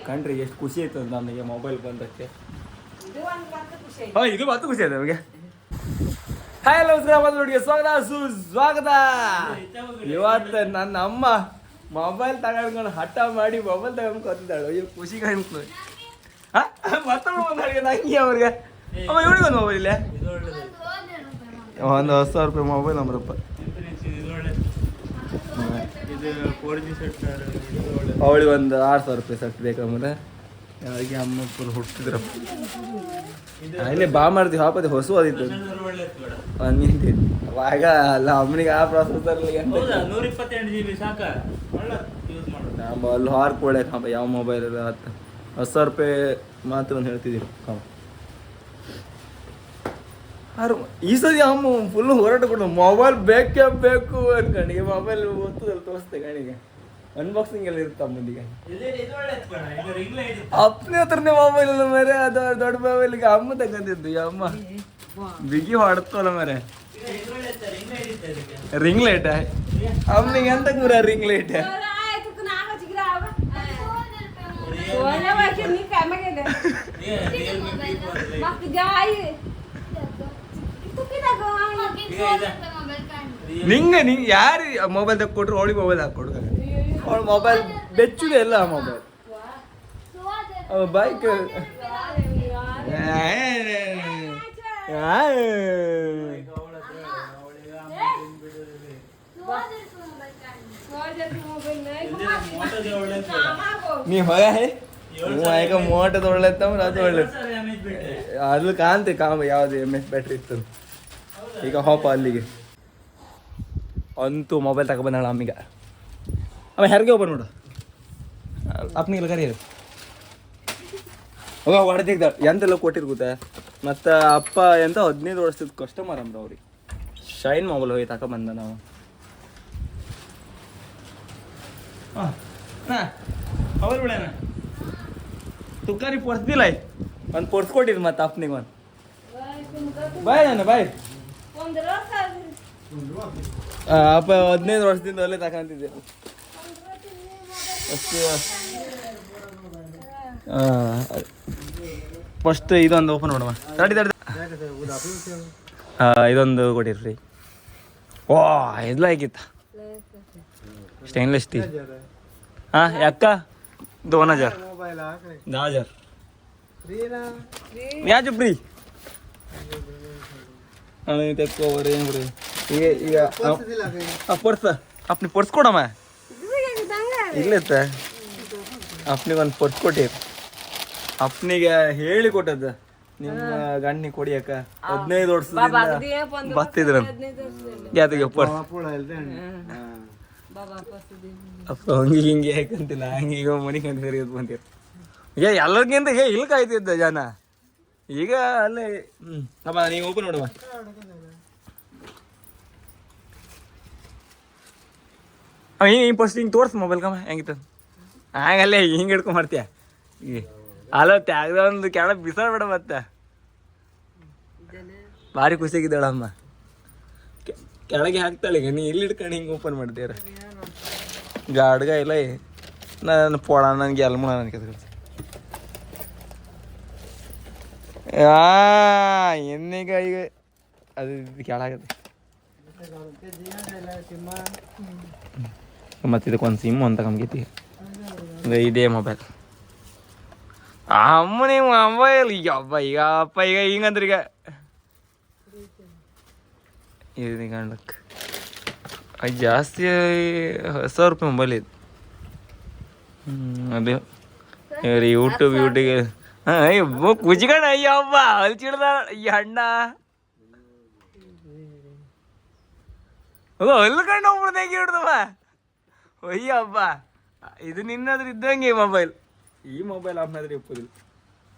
ಕಂಡ್ರಿ ಎಷ್ಟು ಖುಷಿ ಆಯ್ತು ನಮಗೆ ಮೊಬೈಲ್ ಬಂದಕ್ಕೆ. ಇದು ಮತ್ತು ಖುಷಿ ಆಯ್ತು ನಮಗೆ. ಹಾಯ್ ಹಲೋ ನಮಸ್ಕಾರ, ಸುಸ್ವಾಗತ. ಇವತ್ತು ನನ್ನ ಅಮ್ಮ ಮೊಬೈಲ್ ತಗೊಂಡ್ಕೊಂಡು ಹಠ ಮಾಡಿ ಮೊಬೈಲ್ ತಗೊಂಡು ಕೊತ್ತಿದ್ದಾಳು. ಅಯ್ಯೋ ಖುಷಿಗೆ ಅನ್ಕೊಳ್ಳಿ. ಮತ್ತೊಬ್ಬ ಬಂದಾಳಿಗೆ ನಂಗೆ ಅವ್ರಿಗೆ ಅಮ್ಮ ಇವಳಿಗೆ ಒಂದು ಮೊಬೈಲ್ ಇಲ್ಲೇ ಒಂದು 10,000 ರೂಪಾಯಿ ಮೊಬೈಲ್ ನಮ್ಮರಪ್ಪ. ಅವಳಿಗೆ ಒಂದು 6,000 ರೂಪಾಯಿ ಸೆಟ್ ಬೇಕಂದ್ರೆ ಅವಳಿಗೆ ಅಮ್ಮ ಫುಲ್ ಹುಟ್ಟಿದ್ರಪ್ಪ. ಅಲ್ಲೇ ಬಾ ಮಾಡ್ತೀವಿ ಹಾಪತಿ ಹೊಸು ಅದಿತ್ತು ನಿಂತಿ ಆಗ ಅಲ್ಲ ಅಮ್ಮನಿಗೆ ಆ ಪ್ರಾಸೆಸರ್ಲಿ ಅಲ್ಲಿ ಹಾರ್ ಕೊಡಕ್ಕೆ ಹಬ್ಬ ಯಾವ ಮೊಬೈಲ್ ಎಲ್ಲ 10,000 ರೂಪಾಯಿ ಮಾತ್ರ ಅಂತ ಹೇಳ್ತಿದ್ದೀವಿ. ಈ ಸತಿ ಅಮ್ಮ ಫುಲ್ ಹೋರಾಟ ಕೊಡ ಮೊಬೈಲ್ ಬೇಕೇ ಬೇಕು ಅನ್ಕಣಿಗೆ. ಮೊಬೈಲ್ ಓದ್ತದಲ್ಲಿ ತೋರಿಸ್ತೆ ಕಣಿಗೆ ಅನ್ಬಾಕ್ಸಿಂಗ್ ಎಲ್ಲ ಇರುತ್ತೆ ಅಮ್ಮನಿಗೆ. ಅಪ್ಪನೇ ಹತ್ರನೇ ಮೊಬೈಲ್ ಅಲ್ಲ ಮರೆ, ಅದು ದೊಡ್ಡ ಮೊಬೈಲ್ಗೆ ಅಮ್ಮ ತಗೊಂಡಿದ್ದು. ಅಮ್ಮ ಬಿಗಿ ಹೊಡ್ತಲ್ಲ ಮರೆ. ರಿಂಗ್ ಲೈಟ್ ಅಮ್ಮನಿಗೆ ಎಂತ ಕೂರ ರಿಂಗ್ ಲೈಟ್ ನಿಂಗೆ ಯಾರು ಮೊಬೈಲ್ ತಗೊಟ್ರು ಅವಳಿಗೆ ಮೊಬೈಲ್ ಹಾಕೊಡು. ಅವಳು ಮೊಬೈಲ್ ಬೆಚ್ಚುದೆ ಎಲ್ಲ ಆ ಮೊಬೈಲ್ ಬೈಕ್ ನೀ ಹೊಗ ಈಗ ಮೋಟದ ಒಳ್ಳೆತ್ತಂದ್ರೆ ಅದು ಒಳ್ಳೇದು. ಅದು ಕಾಣ್ತೆ ಯಾವ್ದು MS ಬ್ಯಾಟ್ರಿ ಇತ್ತು. ಈಗ ಹೋಪ ಅಲ್ಲಿಗೆ ಅಂತೂ ಮೊಬೈಲ್ ತಗೊಬಂದಾಳ ಅಮ್ಮಿಗ. ಅಮ್ಮ ಹೆರಿಗೆ ಒಬ್ಬ ನೋಡು ಅಪ್ಪನಿಗೆಲ್ಲ ಕರಿಯೋದು ಹೋಗ ಹೊಡೆದಿದ್ದ ಎಂತೆಲ್ಲ ಕೊಟ್ಟಿರ್ಗುತ್ತೆ. ಮತ್ತು ಅಪ್ಪ ಎಂತ 15 ವರ್ಷದ ಕಸ್ಟಮರ್ ಅಂದ್ರ ಅವ್ರಿಗೆ ಶೈನ್ ಮೊಬೈಲ್ ಹೋಗಿ ತಗೊಬಂದ ನಾವು. ಅವ್ರು ಬಿಡೋಣ ತುಕ್ಕಾರಿ ಪೊರ್ಸ್ದಿಲ್ಲ ಒಂದು ಪೊರ್ಸ್ ಕೊಟ್ಟಿದ್ದು ಮತ್ತು ಅಪ್ಪನಿಗೆ ಒಂದು ಬಾಯ್ ನಾನು ಬಾಯ್ ಅಪ್ಪ 15 ವರ್ಷದಿಂದ ಅಲ್ಲೇ ತಗೊಂತಿದ್ದೆ ಫಸ್ಟ್ ಇದೊಂದು ಓಪನ್ ಮಾಡುವ ತಡಿ ಇದೊಂದು ಕೊಟ್ಟಿರ್ರಿ. ಓ ಇದೆಲ್ಲ ಆಗಿತ್ತ ಸ್ಟೇನ್ಲೆಸ್ ಸ್ಟೀಲ್. ಯಾಕ 2000 ಯಾಜು ಫ್ರೀ ತೆಕ್ಕೋವರ್ ಏನು ಬಿಡಿ. ಈಗ ಈಗ ಪರ್ಸ್ ಅಪ್ನಿ ಪರ್ಸ್ ಕೊಡಮ್ಮ ಇಲ್ಲತ್ತ ಅಪ್ನಿಗೊಂದು ಪರ್ಸ್ ಕೊಟ್ಟಿರಿ. ಅಪ್ನಿಗೆ ಹೇಳಿ ಕೊಟ್ಟದ್ದು ನಿಮ್ಮ ಗಣ್ಣಿ ಕೊಡಿಯಕ್ಕ 15 ವರ್ಷದಿಂದ ಬರ್ತಿದ್ರ ಯಾತಿಗೆ ಪರ್ಸ್ ಅಪ್ಪ ಹಂಗೆ ಹಿಂಗೆ ಯಾಕಂತಿಲ್ಲ ಹಂಗೆ ಈಗ ಮನೆಗೆ ಅಂತ ಕರಿಯೋದು ಬಂತೀರ. ಈಗ ಎಲ್ಲರಿಗಿಂತ ಈಗ ಇಲ್ಲಿ ಕಾಯ್ತಿದ್ದ ಜನ ಈಗ ಅಲ್ಲೇ. ಅಮ್ಮ ನೀವು ಓಪನ್ ನೋಡುವ. ಹಿಂಗೆ ಫಸ್ಟ್ ಹಿಂಗೆ ತೋರ್ಸು ಮೊಬೈಲ್ ಕಮ್ಮ ಹೆಂಗಿತ್ತು ಹಂಗಲ್ಲೇ ಹಿಂಗೆ ಹಿಡ್ಕೊಂಡ್ ಮಾಡ್ತೀಯ. ಈಗ ಅಲ್ಲ ತ್ಯಾಗದ ಒಂದು ಕೆಳಗೆ ಬಿಸಾಡ್ಬೇಡ ಮತ್ತೆ. ಭಾರಿ ಖುಷಿಯಾಗಿದ್ದಾಳ ಅಮ್ಮ. ಕೆಳಗೆ ಹಾಕ್ತಾಳೆ ಈಗ ನೀ ಇಲ್ಲಿ ಹಿಡ್ಕೊಂಡು ಹಿಂಗೆ ಓಪನ್ ಮಾಡ್ತೀರ. ಗಾಡ್ಗ ಇಲ್ಲ ನಾನು ಪೋಡ ನನಗೆ ಎಲ್ಮುಣ ನನಗೆ ಎನ್ನೀಗ ಈಗ ಅದು ಕೆಳಾಗತ್ತೆ. ಮತ್ತು ಇದಕ್ಕೊಂದು ಸಿಮ್ಮು ಅಂತ ಕಮ್ಗೈತಿ. ಇದೇ ಮೊಬೈಲ್ ಅಮ್ಮನೇ ಮೊಬೈಲ್ ಈಗ ಅಪ್ಪ ಈಗ ಅಪ್ಪ ಈಗ ಹಿಂಗಂದ್ರೆ ಈಗ ಇದು ಕಾಣ್ಲಕ್ಕೆ ಜಾಸ್ತಿ 10,000 ರೂಪಾಯಿ ಮೊಬೈಲ್ ಇದು. ಅದೇ ಯೂಟ್ಯೂಬ್ ಯೂಟ್ಯೂಬ್ಗೆ ಕುಜಿಗಣ ಅಯ್ಯ ಹಬ್ಬ ಹಲ್ಚಿಡ್ದ ಈ ಅಣ್ಣ ಹಲ್ಕಂಡು ಹೋಗ್ಬಿಡ್ದು ಹೇಗೆ ಹಿಡ್ದವ ಅಯ್ಯ ಹಬ್ಬ. ಇದು ನಿನ್ನಾದ್ರೂ ಇದ್ದಂಗೆ ಮೊಬೈಲ್. ಈ ಮೊಬೈಲ್ ಅಮ್ಮನಾದ್ರೆ ಒಪ್ಪೋದಿಲ್ಲ.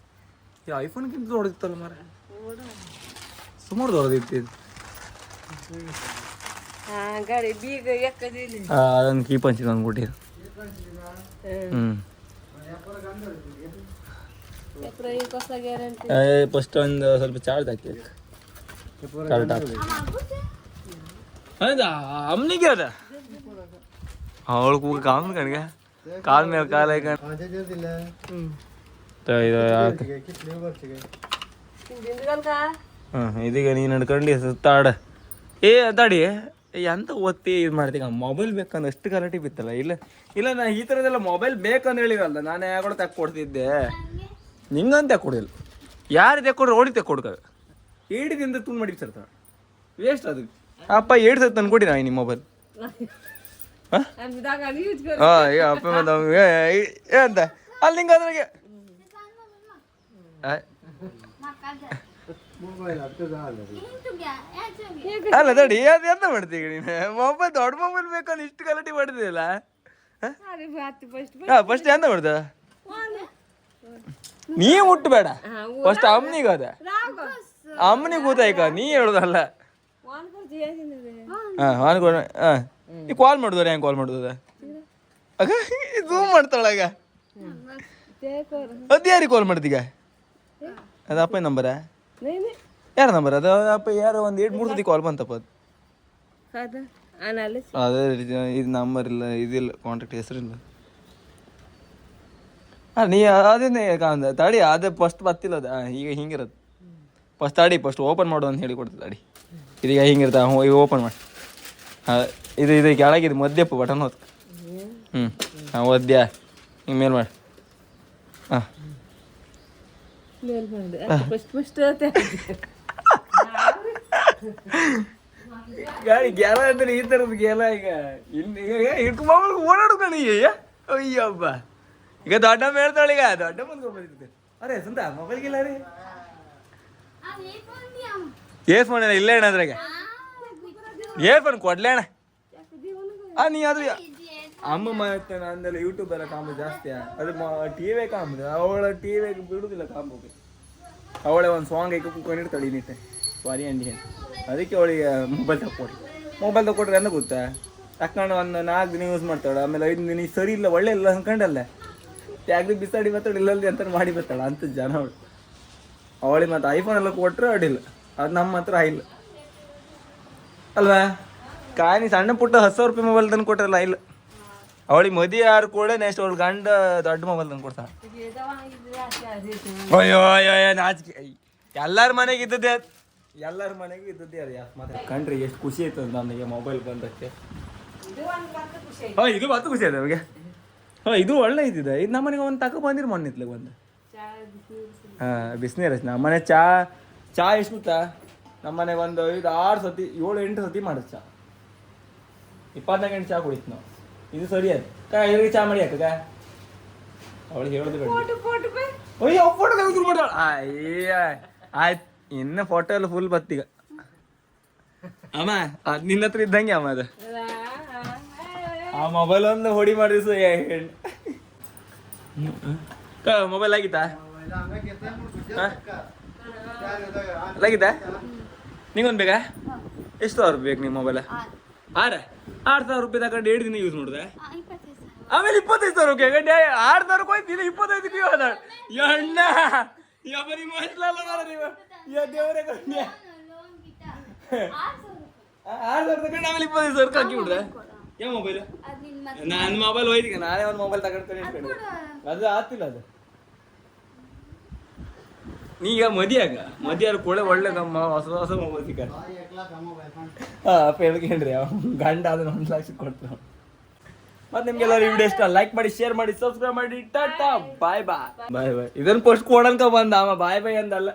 ಈ ಐಫೋನ್ಗಿಂತ ದೊಡ್ಡದಿತ್ತಲ್ಲ ಮಾರ ಸುಮಾರು ದೊಡ್ಡದಿತ್ತು. ಅದೊಂದು ಕೀಪ್ ಹಂಚಿದ ಒಂದು ಗುಡ್ಡಿ. ಫಸ್ಟ್ ಒಂದು ಸ್ವಲ್ಪ ಚಾರ್ಜ್ ಹಾಕಿ ಕರೆಕ್ಟ್ ಹೌದಾ ಅಮ್ಮನಿಗೆ ಅದ ಅವಳು ಕೂಗ ಕಾಮ ಕಣ್ಗೆ ಕಾಲ್ ಮೇಲೆ ಕಾಲ ಇದೀಗ ನೀನು ನಡ್ಕೊಂಡು ಸುತ್ತಾಡ ಅದಾಡಿ ಎಂತ ಓದ್ತಿ ಇದು ಮಾಡ್ತೀಗ ಮೊಬೈಲ್ ಬೇಕಂದ್ರೆ ಅಷ್ಟು ಗಲಾಟೆ ಬಿತ್ತಲ್ಲ ಇಲ್ಲ ಇಲ್ಲ ನಾ ಈ ಥರದೆಲ್ಲ ಮೊಬೈಲ್ ಬೇಕಂತ ಹೇಳಿರಲ್ಲ ನಾನು ಯಾಕೋ ತಕ್ಕೊಡ್ತಿದ್ದೆ ನಿಂಗಂತ ತಕ್ಕೊಡಿಲ್ಲ ಯಾರು ತಕ್ಕೊಡ್ರೆ ಓಡಿ ತಕ್ಕೊಡ್ಕ ಏಡಿದಿಂದ ತುಂಬ ಮಾಡಿ ಸರ್ತ ವೇಸ್ಟ್ ಅದು ಅಪ್ಪ ಏಡ್ ಸತ್ ತಂದ್ಕೊಡಿ ನಾ ನಿಮ್ಮ ಮೊಬೈಲ್ ಅಪ್ಪ ಅಂತ ಅಲ್ಲಿ ನಿಂಗೆ ಅದ್ರಾಗೆ ಅಲ್ಲ ತಡಿ ಅದು ಎಂತ ಮಾಡ್ತೀಗ ನೀನು ಮೊಬೈಲ್ ದೊಡ್ಡ ಮೊಬೈಲ್ ಬೇಕಂದ್ರೆ ಇಷ್ಟು ಗಲಾಟೆ ಮಾಡ್ತಿದ್ದಿಲ್ಲ ಫಸ್ಟ್ ಎಂತ ಮಾಡ್ದ ನೀ ಮುಟ್ಟಬೇಡ ಫಸ್ಟ್ ಅಮ್ಮನಿಗೆ ಅದ ಅಮ್ಮನಿಗೆ ಗೊತ್ತಾಯ್ಕ ನೀ ಹೇಳುದಲ್ಲ ಈ ಕಾಲ್ ಮಾಡುದವ್ರ ಹೆಂಗೆ ಕಾಲ್ ಮಾಡುದ ಝೂಮ್ ಮಾಡ್ತಾಳಾಗ ಅದು ಯಾರಿಗೆ ಕಾಲ್ ಮಾಡ್ತೀಗ ಅದು ಅಪ್ಪ ನಂಬರ ಯಾರ ನಂಬರ್ ಅದು ಅಪ್ಪ ಯಾರೋ ಒಂದು 2-3 ಸತಿ ಕಾಲ್ ಬಂತಪ್ಪ ಅದು ಅದೇ ಇದು ನಂಬರ್ ಇಲ್ಲ ಇದಿಲ್ಲ ಕಾಂಟ್ಯಾಕ್ಟ್ ಹೆಸರಿಲ್ಲ ನೀ ಅದೇನೇ ಕಾಂದ ತಡಿ ಅದೇ ಫಸ್ಟ್ ಬರ್ತಿಲ್ಲ ಅದು ಈಗ ಹಿಂಗಿರತ್ತೆ ಫಸ್ಟ್ ತಡಿ ಫಸ್ಟ್ ಓಪನ್ ಮಾಡು ಅಂತ ಹೇಳಿ ಕೊಡ್ತದೆ ತಡಿ ಇದೀಗ ಹಿಂಗಿರ್ತ ಈಗ ಓಪನ್ ಮಾಡಿ ಇದು ಇದು ಕೆಳಗಿದೆ ಮಧ್ಯಪ್ಪ ಬಟನ್ ಹೋದ್ ಒದ್ಯಾ ಹಿಂಗೆ ಮೇಲ್ ಮಾಡಿ ಗಾಡಿ ಗೆಲ ಅಂದ್ರೆ ಈ ಥರದ ಗೆಲ ಈಗ ಹಿಡ್ಕೊಂಡ್ ಓಡಾಡ್ಕೊಂಡು ಅಯ್ಯಬ್ಬ ಈಗ ದೊಡ್ಡಮ್ಮ ಹೇಳ್ತಾಳೆ ಈಗ ದೊಡ್ಡ ಬಂದ್ಕೊಂಡ್ಬಂದಿರ್ತೇನೆ ಅರೆ ಸಂತ ಮೊಬೈಲ್ಗಿಲ್ಲ ರೀ ಏರ್ಫೋನ್ ಏನ ಇಲ್ಲ ಅಣ್ಣ ಅದ್ರಾಗ ಏರ್ಫೋನ್ ಕೊಡ್ಲೇ ಅಣ್ಣ ನೀ ಆದ್ರೆ ಅಮ್ಮ ಮತ್ತೆ ನಂದೆಲ್ಲ ಯೂಟ್ಯೂಬ್ ಎಲ್ಲ ಕಾಂಬು ಜಾಸ್ತಿ ಅದು ಟಿವಿ ಕಾಂಬುದು ಅವಳ ಟಿವಿ ಬಿಡುದಿಲ್ಲ ಕಾಂಬೋಗೆ ಅವಳೆ ಒಂದು ಸಾಂಗ್ ಐಕೆ ಕುತ್ಕೊಂಡಿರ್ತಾಳೆ ನೀಟೆ ಸಾರಿ ಅಂಡಿ ಅದಕ್ಕೆ ಅವಳಿಗೆ ಮೊಬೈಲ್ ತಗೊಟ್ರೆ ಎಂದ ಗೊತ್ತಾ ತಕೊಂಡು ಒಂದು 4 ದಿನ ಯೂಸ್ ಮಾಡ್ತಾಳೆ ಆಮೇಲೆ 5 ದಿನ ಸರಿ ಇಲ್ಲ ಒಳ್ಳೆ ಇಲ್ಲ ಅನ್ಕೊಂಡಲ್ಲ ಟ್ಯಾಗ್ರಿ ಬಿಸಾಡಿ ಬರ್ತಾಳೆ ಇಲ್ಲಲ್ಲಿ ಅಂತ ಮಾಡಿ ಬರ್ತಾಳೆ ಅಂತ ಜನ ಅವಳು ಅವಳಿಗೆ ಮತ್ತೆ ಐಫೋನ್ ಎಲ್ಲ ಕೊಟ್ಟರೆ ಅಡಿಲ್ಲ ಅದು ನಮ್ಮ ಹತ್ರ ಇಲ್ಲ ಅಲ್ವಾ ಕಾಯಿ ಸಣ್ಣ ಪುಟ್ಟ 10,000 ರೂಪಾಯಿ ಮೊಬೈಲ್ ತಂದು ಕೊಟ್ರಲ್ಲ ಇಲ್ಲ ಅವಳಿಗೆ ಮದುವೆ ಯಾರು ಕೂಡ ನೆಕ್ಸ್ಟ್ ಅವಳು ಗಂಡ ದೊಡ್ಡ ಮೊಬೈಲ್ ತಂದು ಕೊಡ್ತಾಳೆ ಅಯ್ಯೋ ಅಯ್ಯೋ ನಾಚಿಕೆ ಎಲ್ಲರ ಮನೆಗೆ ಇದ್ದದ್ದೇ ಅದು ಮತ್ತೆ ಕಂಡ್ರಿ ಎಷ್ಟು ಖುಷಿ ಆಯ್ತು ನನಗೆ ಮೊಬೈಲ್ ಬಂದಕ್ಕೆ ಇದು ಮತ್ತು ಖುಷಿ ಆಯ್ತು ನಮಗೆ ಇದು ಒಳ್ಳೆ ಇದ್ದಿದೆ ಇದು ನಮ್ಮನೆಗೆ ಒಂದು ತಕ ಬಂದಿರು ಮೊನ್ನೆ ಇತ್ಲಾಗ ಒಂದು ಬಿಸಿನೀರು ನಮ್ಮನೆ ಚಾ ಎಷ್ಟು ಗೊತ್ತಾ ನಮ್ಮನೆಗೆ ಒಂದು 5-6 ಸತಿ 7-8 ಸತಿ ಮಾಡೋದು ಚಾ 24 ಗಂಟೆ ಚಾ ಕುಡಿತು ನಾವು ಇದು ಸರಿ ಅದು ಇದ್ರಿಗೆ ಚಾ ಮಾಡಿ ಹಾಕಗ ಅವಳಿಗೆ ಹೇಳೋದು ಬೇಡ ಅಯ್ಯೋ ಫೋಟೋ ತೆಗೆದು ಮಾಡ್ತಾಳ ಆಯ್ತು ಇನ್ನು ಫೋಟೋ ಎಲ್ಲ ಫುಲ್ ಬತ್ತೀಗ ಅಮ್ಮ ಅದು ನಿನ್ನ ಹತ್ರ ಇದ್ದಂಗೆ ಅಮ್ಮ ಅದು ಆ ಮೊಬೈಲ್ ಒಂದು ಹೊಡಿ ಮಾಡಿಸು ಮೊಬೈಲ್ ಆಗಿತ್ತಾ ಆಗಿತ್ತಾ ನಿಂಗೊಂದು ಬೇಕಾ ಎಷ್ಟು ಸಾವಿರ ಬೇಕು ನಿಮ್ಮ ಮೊಬೈಲ್ 6,000 ರೂಪಾಯಿ ತಗೊಂಡು 2 ದಿನ ಯೂಸ್ ಮಾಡಿದೆ ಆಮೇಲೆ 25,000 ರೂಪಾಯಿ ಗಂಟೆ 6,000 ಹೋಯ್ತು ದಿನ 25 ಹೋದ ಎಣ್ಣ ಯಪ್ಪ ನಿಮ್ಮ ಮೈಸ್ಲಲ್ಲ ನೀವು ದೇವರೇ ಗಂಟೆ 6,000 ತಗೊಂಡು ಆಮೇಲೆ 25,000 ಹಾಕಿ ಬಿಡ್ದೆ ಯಾವ ಮೊಬೈಲ್ ನನ್ನ ಮೊಬೈಲ್ ಹೋಯ್ತೀಗ ನಾನೇ ಒಂದು ಮೊಬೈಲ್ ತಗೊಂಡು ಅದು ಆಗ್ತಿಲ್ಲ ಅದು ನೀಗ ಮದಿಯಾರು ಕೂಡ ಒಳ್ಳೆ ನಮ್ಮ ಹೊಸ ಮೊಬೈಲ್ ಸಿಕ್ಕ ಅಪ್ಪ ಹೇಳ್ಕೊಂಡ್ರಿ ಗಂಡ ಅದನ್ನ 1 ಲಕ್ಷ ಕೊಡ್ತಾರೆ ಮತ್ತೆ ನಿಮ್ಗೆಲ್ಲ ವಿಡಿಯೋ ಇಷ್ಟ ಲೈಕ್ ಮಾಡಿ ಶೇರ್ ಮಾಡಿ ಸಬ್ಸ್ಕ್ರೈಬ್ ಮಾಡಿ ಟಾಟಾ ಬಾಯ್ ಬಾಯ್ ಇದನ್ನ ಫಸ್ಟ್ ಕೊಡನ್ಕ ಬಂದ ಅವ ಬಾಯ್ ಬಾಯ್ ಅಂದಲ್ಲ